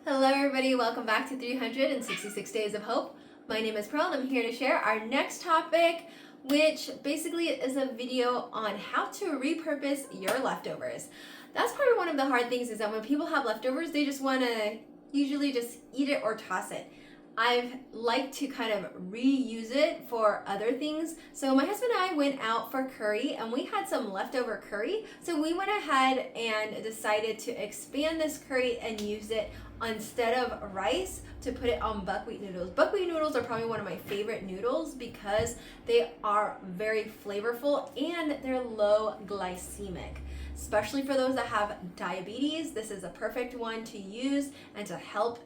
Hello everybody, welcome back to 366 Days of Hope. My name is Pearl and I'm here to share our next topic, which basically is a video on how to repurpose your leftovers. That's probably one of the hard things, is that when people have leftovers, they just want to usually just eat it or toss it. I've liked to kind of reuse it for other things. So my husband and I went out for curry and we had some leftover curry. So we went ahead and decided to expand this curry and use it instead of rice to put it on buckwheat noodles. Buckwheat noodles are probably one of my favorite noodles because they are very flavorful and they're low glycemic. Especially for those that have diabetes, this is a perfect one to use and to help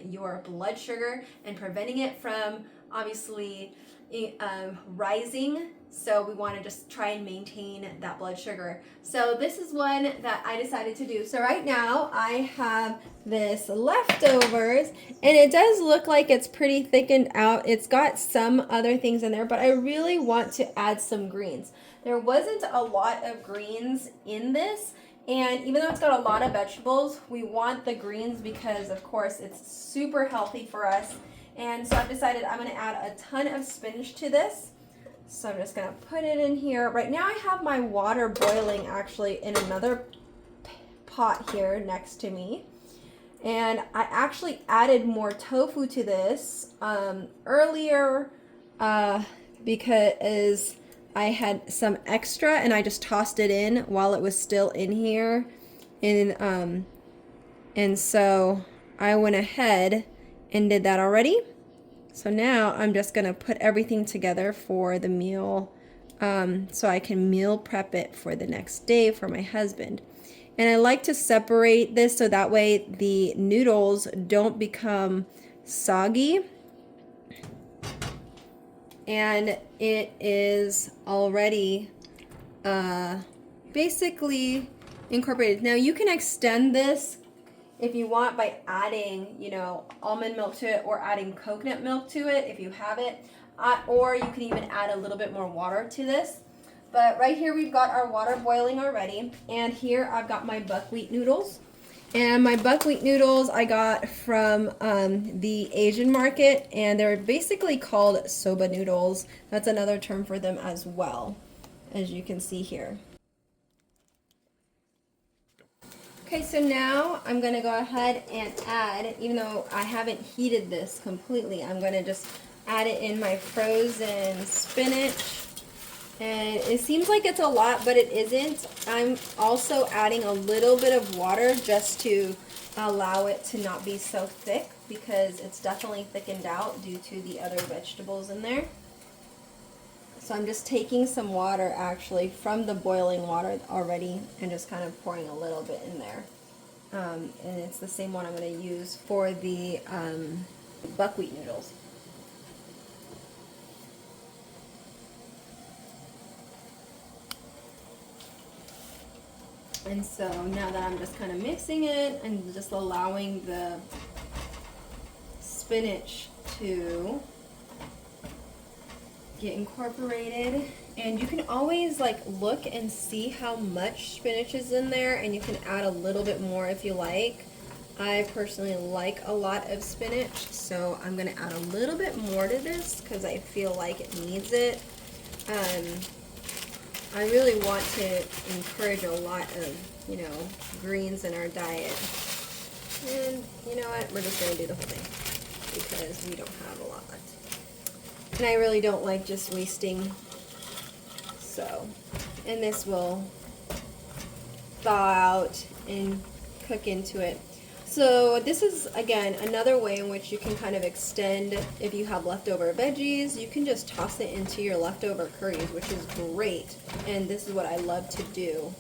your blood sugar and preventing it from obviously rising. So we want to just try and maintain that blood sugar. So this is one that I decided to do. So right now I have this leftovers and it does look like it's pretty thickened out. It's got some other things in there, but I really want to add some greens. There wasn't a lot of greens in this, and even though it's got a lot of vegetables, we want the greens because of course it's super healthy for us. And so I've decided I'm going to add a ton of spinach to this. So I'm just going to put it in here. Right now I have my water boiling actually in another pot here next to me. And I actually added more tofu to this earlier because I had some extra and I just tossed it in while it was still in here. And so I went ahead and did that already. So now I'm just going to put everything together for the meal so I can meal prep it for the next day for my husband. And I like to separate this so that way the noodles don't become soggy. And it is already basically incorporated. Now you can extend this if you want by adding, almond milk to it or adding coconut milk to it if you have it. Or you can even add a little bit more water to this. But right here we've got our water boiling already. And here I've got my buckwheat noodles. And my buckwheat noodles I got from the Asian market, and they're basically called soba noodles. That's another term for them as well, as you can see here. Okay, so now I'm going to go ahead and add, even though I haven't heated this completely, I'm going to just add it in my frozen spinach. And it seems like it's a lot, but it isn't. I'm also adding a little bit of water just to allow it to not be so thick because it's definitely thickened out due to the other vegetables in there. So I'm just taking some water actually from the boiling water already and just kind of pouring a little bit in there. And it's the same one I'm going to use for the buckwheat noodles. And so now that I'm just kind of mixing it and just allowing the spinach to get incorporated, and you can always look and see how much spinach is in there, and you can add a little bit more if you like. I personally like a lot of spinach, so I'm going to add a little bit more to this because I feel like it needs it. I really want to encourage a lot of, greens in our diet. And you know what? We're just going to do the whole thing because we don't have a lot. And I really don't like just wasting. So, and this will thaw out and cook into it. So this is, again, another way in which you can kind of extend. If you have leftover veggies, you can just toss it into your leftover curries, which is great. And this is what I love to do.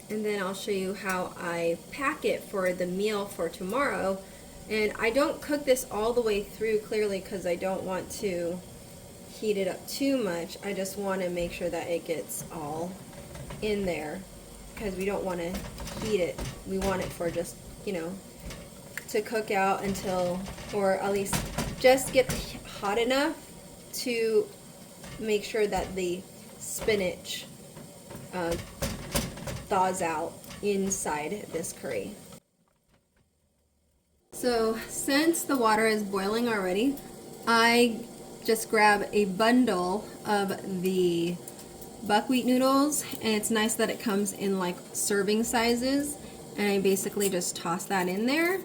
And then I'll show you how I pack it for the meal for tomorrow. And I don't cook this all the way through clearly because I don't want to heat it up too much. I just want to make sure that it gets all in there because we don't want to heat it. We want it for just, to cook out until, or at least just get hot enough to make sure that the spinach thaws out inside this curry. So since the water is boiling already, I just grab a bundle of the buckwheat noodles, and it's nice that it comes in like serving sizes, and I basically just toss that in there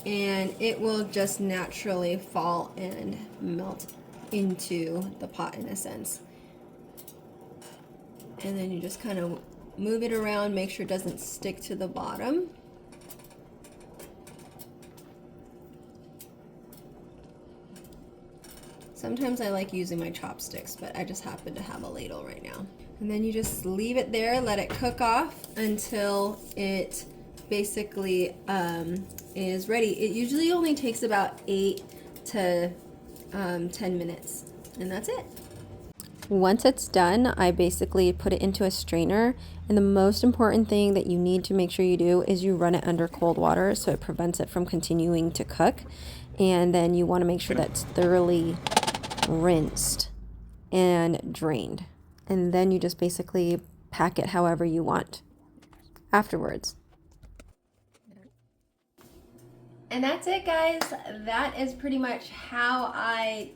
and it will just naturally fall and melt into the pot in a sense. And then you just kind of move it around, make sure it doesn't stick to the bottom. Sometimes I like using my chopsticks, but I just happen to have a ladle right now. And then you just leave it there, let it cook off until it basically is ready. It usually only takes about 8 to 10 minutes, and that's it. Once it's done, I basically put it into a strainer, and the most important thing that you need to make sure you do is you run it under cold water so it prevents it from continuing to cook. And then you want to make sure that's thoroughly rinsed and drained, and then you just basically pack it however you want afterwards. And that's it, guys. That is pretty much how I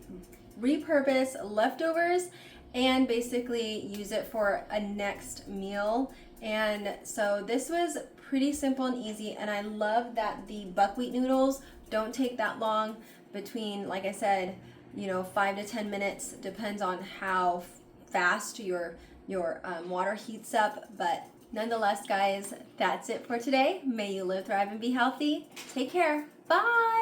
repurpose leftovers and basically use it for a next meal. And so this was pretty simple and easy, and I love that the buckwheat noodles don't take that long, between, like I said, 5 to 10 minutes, depends on how fast your water heats up. But nonetheless, guys, that's it for today. May you live, thrive, and be healthy. Take care. Bye.